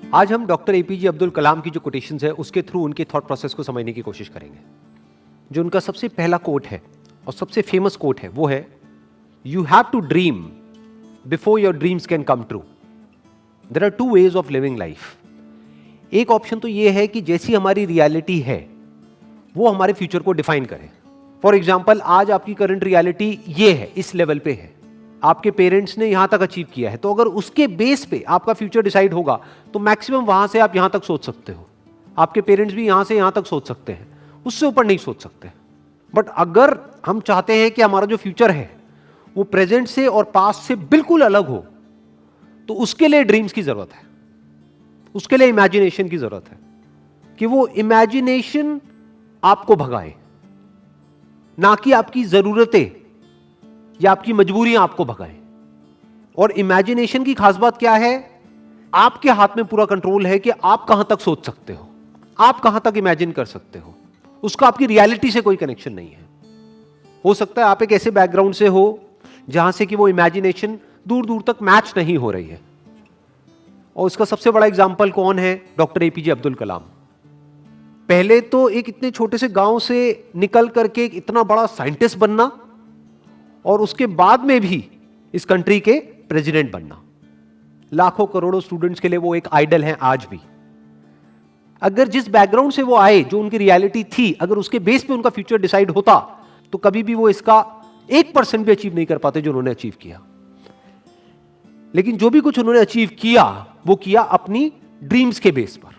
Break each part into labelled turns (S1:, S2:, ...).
S1: आज हम doctor APJ Abdul Kalam की जो कोटेशंस है उसके थ्रू उनके थॉट प्रोसेस को समझने की कोशिश करेंगे। जो उनका सबसे पहला कोट है और सबसे फेमस कोट है वो है, you have to dream before your dreams can come true. There are two ways of living life. एक ऑप्शन तो ये है कि जैसी हमारी रियलिटी है वो हमारे फ्यूचर को डिफाइन करे। फॉर एग्जाम्पल, आज आपकी करंट रियलिटी ये है, इस लेवल पे है, आपके पेरेंट्स ने यहां तक अचीव किया है, तो अगर उसके बेस पे आपका फ्यूचर डिसाइड होगा तो मैक्सिमम वहां से आप यहां तक सोच सकते हो। आपके पेरेंट्स भी यहां से यहां तक सोच सकते हैं, उससे ऊपर नहीं सोच सकते। बट अगर हम चाहते हैं कि हमारा जो फ्यूचर है वो प्रेजेंट से और पास्ट से बिल्कुल अलग हो, तो उसके लिए ड्रीम्स की जरूरत है, उसके लिए इमेजिनेशन की जरूरत है कि वो इमेजिनेशन आपको भगाए, ना कि आपकी जरूरतें या आपकी मजबूरियां आपको भगाएं। और इमेजिनेशन की खास बात क्या है, आपके हाथ में पूरा कंट्रोल है कि आप कहां तक सोच सकते हो, आप कहां तक इमेजिन कर सकते हो। उसका आपकी रियलिटी से कोई कनेक्शन नहीं है। हो सकता है आप एक ऐसे बैकग्राउंड से हो जहां से कि वो इमेजिनेशन दूर दूर तक मैच नहीं हो रही है। और इसका सबसे बड़ा एग्जाम्पल कौन है? Doctor APJ Abdul Kalam. पहले तो एक इतने छोटे से गांव से निकल करके एक इतना बड़ा साइंटिस्ट बनना, और उसके बाद में भी इस कंट्री के प्रेसिडेंट बनना। लाखों करोड़ों स्टूडेंट्स के लिए वो एक आइडल हैं आज भी। अगर जिस बैकग्राउंड से वो आए, जो उनकी रियलिटी थी, अगर उसके बेस पे उनका फ्यूचर डिसाइड होता तो कभी भी वो इसका 1% भी अचीव नहीं कर पाते जो उन्होंने अचीव किया। लेकिन जो भी कुछ उन्होंने अचीव किया वो किया अपनी ड्रीम्स के बेस पर।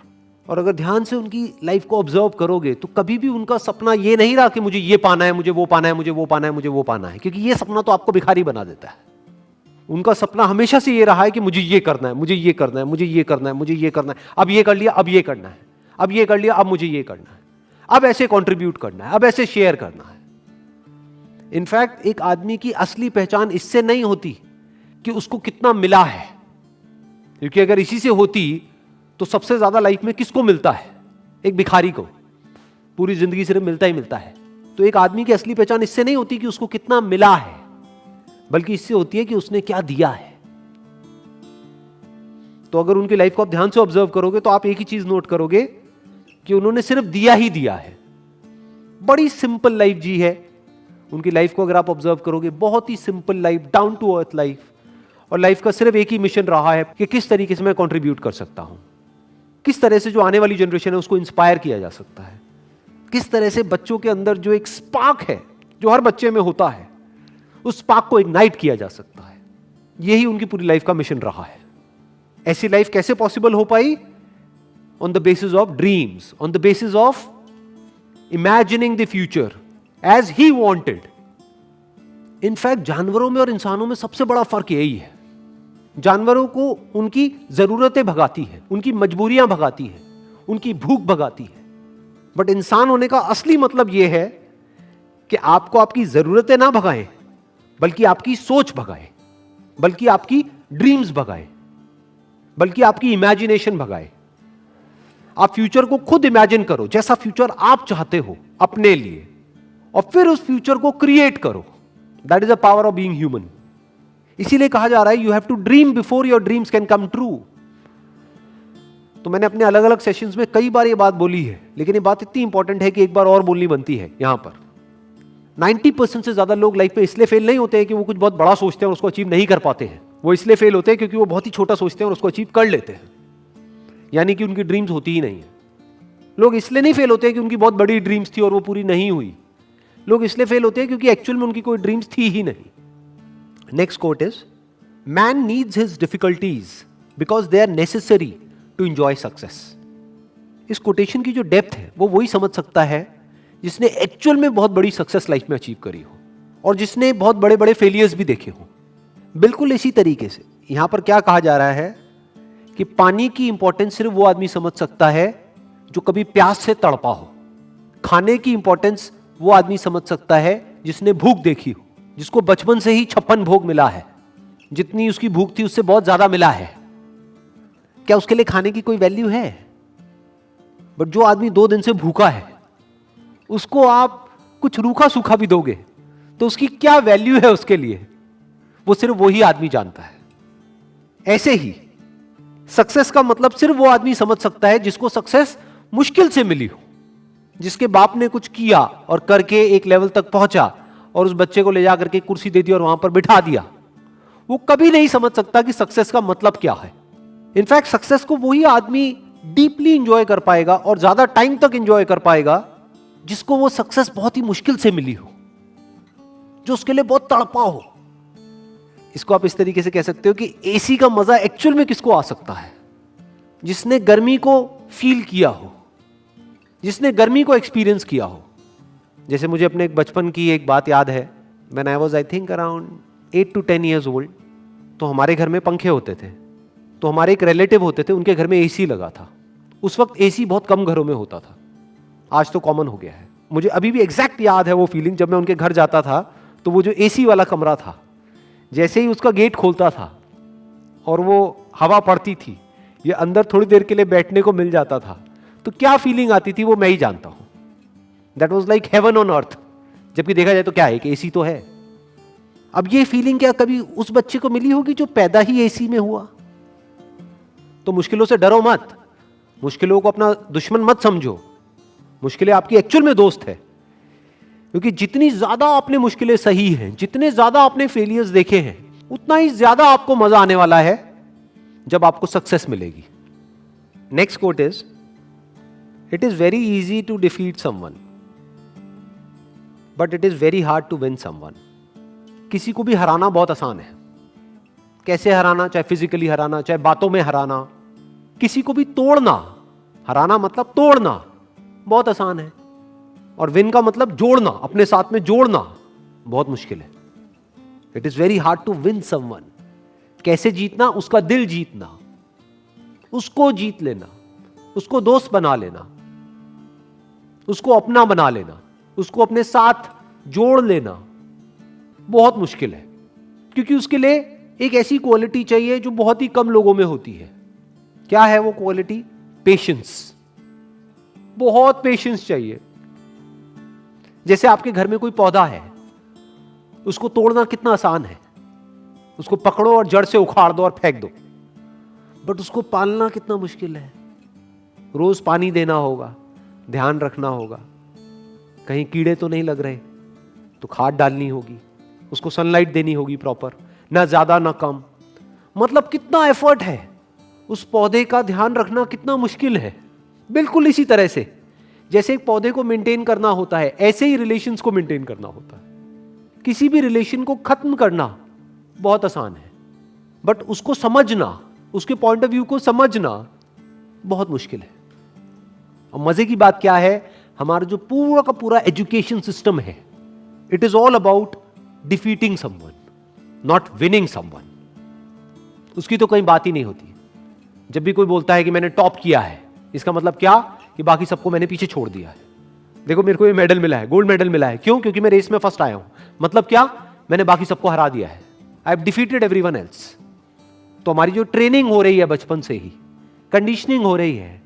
S1: और अगर ध्यान से उनकी लाइफ को ऑब्जर्व करोगे तो कभी भी उनका सपना ये नहीं रहा कि मुझे ये पाना है, मुझे वो पाना है, मुझे वो पाना है, मुझे वो पाना है, क्योंकि ये सपना तो आपको भिखारी बना देता है। उनका सपना हमेशा से ये रहा है कि मुझे ये करना है, मुझे ये करना है, मुझे ये करना है, मुझे ये करना है, अब ये कर लिया, अब ये करना है, अब ये कर लिया, अब मुझे ये करना है, अब ऐसे कॉन्ट्रीब्यूट करना है, अब ऐसे शेयर करना है। इनफैक्ट एक आदमी की असली पहचान इससे नहीं होती कि उसको कितना मिला है, क्योंकि अगर इसी से होती तो सबसे ज्यादा लाइफ में किसको मिलता है? एक भिखारी को पूरी जिंदगी सिर्फ मिलता ही मिलता है। तो एक आदमी की असली पहचान इससे नहीं होती कि उसको कितना मिला है, बल्कि इससे होती है कि उसने क्या दिया है। तो अगर उनकी लाइफ को आप ध्यान से ऑब्जर्व करोगे तो आप एक ही चीज नोट करोगे कि उन्होंने सिर्फ दिया ही दिया है। बड़ी सिंपल लाइफ जी है उनकी लाइफ को अगर आप ऑब्जर्व करोगे, बहुत ही simple life, down to earth life. और लाइफ का सिर्फ एक ही मिशन रहा है कि किस तरीके से मैं कंट्रीब्यूट कर सकता हूं, किस तरह से जो आने वाली जनरेशन है उसको इंस्पायर किया जा सकता है, किस तरह से बच्चों के अंदर जो एक स्पार्क है जो हर बच्चे में होता है उस स्पार्क को इग्नाइट किया जा सकता है। यही उनकी पूरी लाइफ का मिशन रहा है। ऐसी लाइफ कैसे पॉसिबल हो पाई? On the basis of dreams, on the basis of imagining the future as he wanted. In fact जानवरों में और इंसानों में सबसे बड़ा फर्क यही है। जानवरों को उनकी जरूरतें भगाती है, उनकी मजबूरियां भगाती है, उनकी भूख भगाती है। बट इंसान होने का असली मतलब यह है कि आपको आपकी जरूरतें ना भगाएं, बल्कि आपकी सोच भगाए, बल्कि आपकी ड्रीम्स भगाए, बल्कि आपकी इमेजिनेशन भगाए। आप फ्यूचर को खुद इमेजिन करो, जैसा फ्यूचर आप चाहते हो अपने लिए, और फिर उस फ्यूचर को क्रिएट करो। That is the power of being human. इसीलिए कहा जा रहा है you have to dream before your dreams can come true. तो मैंने अपने अलग अलग सेशंस में कई बार ये बात बोली है, लेकिन ये बात इतनी इंपॉर्टेंट है कि एक बार और बोलनी बनती है यहां पर। 90% से ज्यादा लोग लाइफ में इसलिए फेल नहीं होते हैं कि वो कुछ बहुत बड़ा सोचते हैं और उसको अचीव नहीं कर पाते हैं। वो इसलिए फेल होते हैं क्योंकि वो बहुत ही छोटा सोचते हैं और उसको अचीव कर लेते हैं, यानी कि उनकी ड्रीम्स होती ही नहीं है। लोग इसलिए नहीं फेल होते हैं कि उनकी बहुत बड़ी ड्रीम्स थी और वो पूरी नहीं हुई। लोग इसलिए फेल होते हैं क्योंकि एक्चुअल में उनकी कोई ड्रीम्स थी ही नहीं। Next quote is, man needs his difficulties because they are necessary to enjoy success. इस कोटेशन की जो डेप्थ है वो वही समझ सकता है जिसने एक्चुअल में बहुत बड़ी सक्सेस लाइफ में अचीव करी हो और जिसने बहुत बड़े बड़े फेलियर्स भी देखे हो। बिल्कुल इसी तरीके से यहां पर क्या कहा जा रहा है कि पानी की इंपॉर्टेंस सिर्फ वो आदमी समझ सकता है जो कभी प्यास से तड़पा हो। खाने की इंपॉर्टेंस वो आदमी समझ सकता है जिसने भूख देखी हो, जिसको बचपन से ही 56 भोग मिला है, जितनी उसकी भूख थी उससे बहुत ज्यादा मिला है। क्या उसके लिए खाने की कोई वैल्यू है? बट जो आदमी 2 दिन से भूखा है उसको आप कुछ रूखा सूखा भी दोगे तो उसकी क्या वैल्यू है उसके लिए, वो सिर्फ वही आदमी जानता है। ऐसे ही सक्सेस का मतलब सिर्फ वो आदमी समझ सकता है जिसको सक्सेस मुश्किल से मिली हो, जिसके बाप ने कुछ किया और करके एक लेवल तक पहुंचा और उस बच्चे को ले जा करके कुर्सी दे दी और वहां पर बिठा दिया। वो कभी नहीं समझ सकता कि सक्सेस का मतलब क्या है। इनफैक्ट सक्सेस को वही आदमी डीपली इंजॉय कर पाएगा और ज्यादा टाइम तक इंजॉय कर पाएगा जिसको वो सक्सेस बहुत ही मुश्किल से मिली हो, जो उसके लिए बहुत तड़पा हो। इसको आप इस तरीके से कह सकते हो कि एसी का मजा एक्चुअल में किसको आ सकता है? जिसने गर्मी को फील किया हो, जिसने गर्मी को एक्सपीरियंस किया हो। जैसे मुझे अपने बचपन की एक बात याद है, when I was I think around 8 to 10 years old, तो हमारे घर में पंखे होते थे। तो हमारे एक रिलेटिव होते थे, उनके घर में एसी लगा था। उस वक्त एसी बहुत कम घरों में होता था, आज तो कॉमन हो गया है। मुझे अभी भी एग्जैक्ट याद है वो फीलिंग, जब मैं उनके घर जाता था तो वो जो एसी वाला कमरा था, जैसे ही उसका गेट खोलता था और वो हवा पड़ती थी, ये अंदर थोड़ी देर के लिए बैठने को मिल जाता था, तो क्या फीलिंग आती थी वो मैं ही जानता हूं। That was like heaven on earth. जबकि देखा जाए तो क्या है कि एसी तो है। अब ये फीलिंग क्या कभी उस बच्चे को मिली होगी जो पैदा ही एसी में हुआ? तो मुश्किलों से डरो मत, मुश्किलों को अपना दुश्मन मत समझो। मुश्किलें आपकी एक्चुअल में दोस्त है, क्योंकि जितनी ज्यादा आपने मुश्किलें सही हैं, जितने ज्यादा आपने फेलियर्स देखे हैं, उतना ही ज्यादा आपको मजा आने वाला है जब आपको सक्सेस मिलेगी। Next quote is, it is very easy to defeat someone but it is very hard to win someone. किसी को भी हराना बहुत आसान है। कैसे हराना? चाहे फिजिकली हराना, चाहे बातों में हराना। किसी को भी तोड़ना, हराना मतलब तोड़ना, बहुत आसान है। और विन का मतलब जोड़ना, अपने साथ में जोड़ना बहुत मुश्किल है। It is very hard to win someone. कैसे जीतना? उसका दिल जीतना, उसको जीत लेना, उसको दोस्त बना लेना, उसको अपना बना लेना, उसको अपने साथ जोड़ लेना बहुत मुश्किल है। क्योंकि उसके लिए एक ऐसी क्वालिटी चाहिए जो बहुत ही कम लोगों में होती है। क्या है वो क्वालिटी? पेशेंस। बहुत पेशेंस चाहिए। जैसे आपके घर में कोई पौधा है, उसको तोड़ना कितना आसान है। उसको पकड़ो और जड़ से उखाड़ दो और फेंक दो, बट उसको पालना कितना मुश्किल है। रोज पानी देना होगा, ध्यान रखना होगा, कहीं कीड़े तो नहीं लग रहे, तो खाद डालनी होगी, उसको सनलाइट देनी होगी प्रॉपर, ना ज्यादा ना कम। मतलब कितना एफर्ट है। उस पौधे का ध्यान रखना कितना मुश्किल है। बिल्कुल इसी तरह से जैसे एक पौधे को मेंटेन करना होता है, ऐसे ही रिलेशंस को मेंटेन करना होता है। किसी भी रिलेशन को खत्म करना बहुत आसान है, बट उसको समझना, उसके पॉइंट ऑफ व्यू को समझना बहुत मुश्किल है। और मजे की बात क्या है, हमारा जो पूरा का पूरा एजुकेशन सिस्टम है, it is all about defeating someone, not winning someone. उसकी तो कोई बात ही नहीं होती। जब भी कोई बोलता है कि मैंने टॉप किया है, इसका मतलब क्या? कि बाकी सबको मैंने पीछे छोड़ दिया है। देखो मेरे को ये मेडल मिला है, गोल्ड मेडल मिला है। क्यों? क्योंकि मैं रेस में फर्स्ट आया हूं। मतलब क्या? मैंने बाकी सबको हरा दिया है। I have defeated everyone else. तो हमारी जो ट्रेनिंग हो रही है बचपन से ही, कंडीशनिंग हो रही है,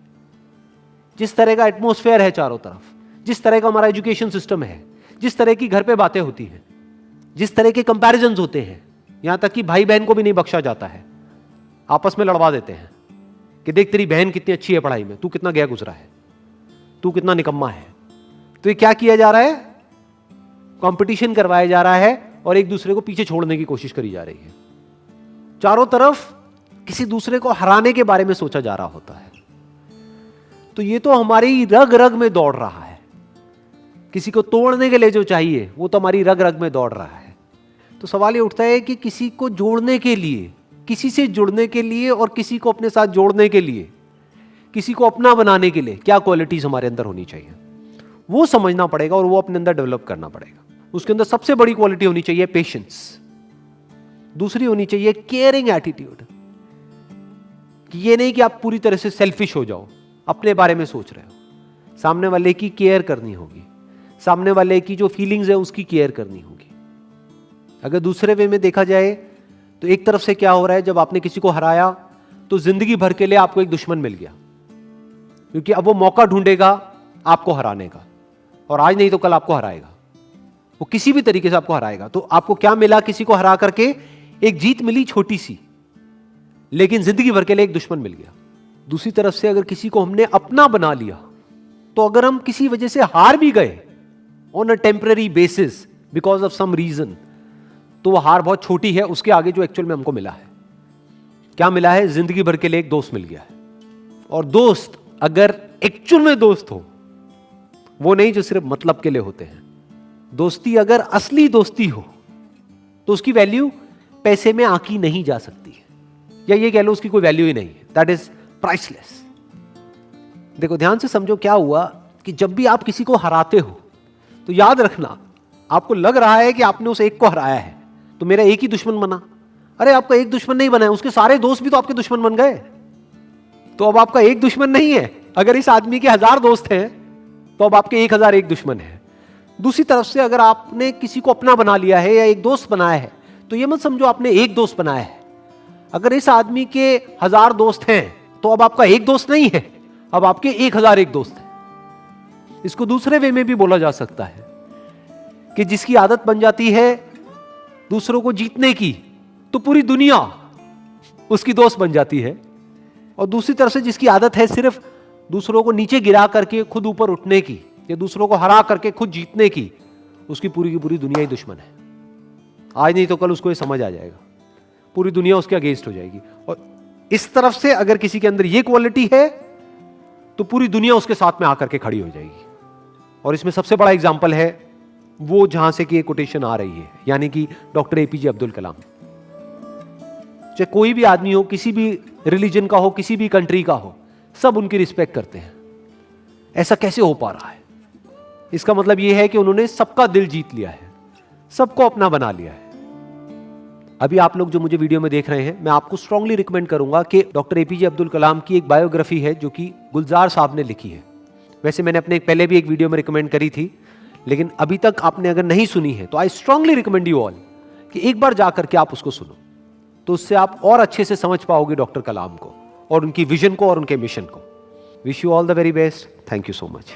S1: जिस तरह का एटमोस्फेयर है चारों तरफ, जिस तरह का हमारा एजुकेशन सिस्टम है, जिस तरह की घर पे बातें होती हैं, जिस तरह के कंपैरिजंस होते हैं, यहां तक कि भाई बहन को भी नहीं बख्शा जाता है, आपस में लड़वा देते हैं कि देख तेरी बहन कितनी अच्छी है पढ़ाई में, तू कितना गया गुजरा है, तू कितना निकम्मा है। तो ये क्या किया जा रहा है? कंपटीशन करवाया जा रहा है और एक दूसरे को पीछे छोड़ने की कोशिश करी जा रही है। चारों तरफ किसी दूसरे को हराने के बारे में सोचा जा रहा होता है। तो ये तो हमारी रग रग में दौड़ रहा है। किसी को तोड़ने के लिए जो चाहिए वो तो हमारी रग रग में दौड़ रहा है। तो सवाल ये उठता है कि किसी को जोड़ने के लिए, किसी से जुड़ने के लिए और किसी को अपने साथ जोड़ने के लिए, किसी को अपना बनाने के लिए क्या क्वालिटीज हमारे अंदर होनी चाहिए, वो समझना पड़ेगा और वो अपने अंदर डेवलप करना पड़ेगा। उसके अंदर सबसे बड़ी क्वालिटी होनी चाहिए पेशेंस। दूसरी होनी चाहिए केयरिंग एटीट्यूड, कि ये नहीं कि आप पूरी तरह से सेल्फिश हो जाओ, अपने बारे में सोच रहे हो। सामने वाले की केयर करनी होगी, सामने वाले की जो फीलिंग्स है उसकी केयर करनी होगी। अगर दूसरे वे में देखा जाए तो एक तरफ से क्या हो रहा है, जब आपने किसी को हराया तो जिंदगी भर के लिए आपको एक दुश्मन मिल गया, क्योंकि अब वो मौका ढूंढेगा आपको हराने का, और आज नहीं तो कल आपको हराएगा। वो किसी भी तरीके से आपको हराएगा। तो आपको क्या मिला? किसी को हरा करके एक जीत मिली छोटी सी, लेकिन जिंदगी भर के लिए एक दुश्मन मिल गया। दूसरी तरफ से अगर किसी को हमने अपना बना लिया, तो अगर हम किसी वजह से हार भी गए on a temporary basis because of some reason, तो वो हार बहुत छोटी है उसके आगे जो एक्चुअल में हमको मिला है। क्या मिला है? जिंदगी भर के लिए एक दोस्त मिल गया है। और दोस्त अगर एक्चुअल में दोस्त हो, वो नहीं जो सिर्फ मतलब के लिए होते हैं, दोस्ती अगर असली दोस्ती हो तो उसकी वैल्यू पैसे में आंकी नहीं जा सकती है, या ये कह लो उसकी कोई वैल्यू ही नहीं है। That is priceless. देखो ध्यान से समझो क्या हुआ कि जब भी आप किसी को हराते हो तो याद रखना, आपको लग रहा है कि आपने उस एक को हराया है तो मेरा एक ही दुश्मन बना। अरे आपका एक दुश्मन नहीं बना है, उसके सारे दोस्त भी तो आपके दुश्मन बन गए। तो अब आपका एक दुश्मन नहीं है। अगर इस आदमी के 1000 दोस्त हैं तो अब आपके 1001 दुश्मन है। दूसरी तरफ से अगर आपने किसी को अपना बना लिया है या एक दोस्त बनाया है, तो यह मत समझो आपने एक दोस्त बनाया है। अगर इस आदमी के 1000 दोस्त हैं तो अब आपका एक दोस्त नहीं है, अब आपके 1001 दोस्त हैं। इसको दूसरे वे में भी बोला जा सकता है कि जिसकी आदत बन जाती है दूसरों को जीतने की, तो पूरी दुनिया उसकी दोस्त बन जाती है। और दूसरी तरफ से जिसकी आदत है सिर्फ दूसरों को नीचे गिरा करके खुद ऊपर उठने की, या दूसरों को हरा करके खुद जीतने की, उसकी पूरी की पूरी दुनिया ही दुश्मन है। आज नहीं तो कल उसको ये समझ आ जाएगा, पूरी दुनिया उसके अगेंस्ट हो जाएगी। और इस तरफ से अगर किसी के अंदर ये क्वालिटी है तो पूरी दुनिया उसके साथ में आकर के खड़ी हो जाएगी। और इसमें सबसे बड़ा एग्जाम्पल है वो जहां से कि ये कोटेशन आ रही है, यानी कि डॉक्टर एपीजे अब्दुल कलाम। चाहे कोई भी आदमी हो, किसी भी रिलीजन का हो, किसी भी कंट्री का हो, सब उनकी रिस्पेक्ट करते हैं। ऐसा कैसे हो पा रहा है? इसका मतलब यह है कि उन्होंने सबका दिल जीत लिया है, सबको अपना बना लिया है। अभी आप लोग जो मुझे वीडियो में देख रहे हैं, मैं आपको स्ट्रांगली रिकमेंड करूंगा कि डॉक्टर एपीजे अब्दुल कलाम की एक बायोग्राफी है जो कि गुलजार साहब ने लिखी है। वैसे मैंने अपने पहले भी एक वीडियो में रिकमेंड करी थी, लेकिन अभी तक आपने अगर नहीं सुनी है तो I strongly recommend you all कि एक बार जाकर के आप उसको सुनो, तो उससे आप और अच्छे से समझ पाओगे डॉक्टर कलाम को और उनकी विजन को और उनके मिशन को। Wish you all the very best. Thank you so much.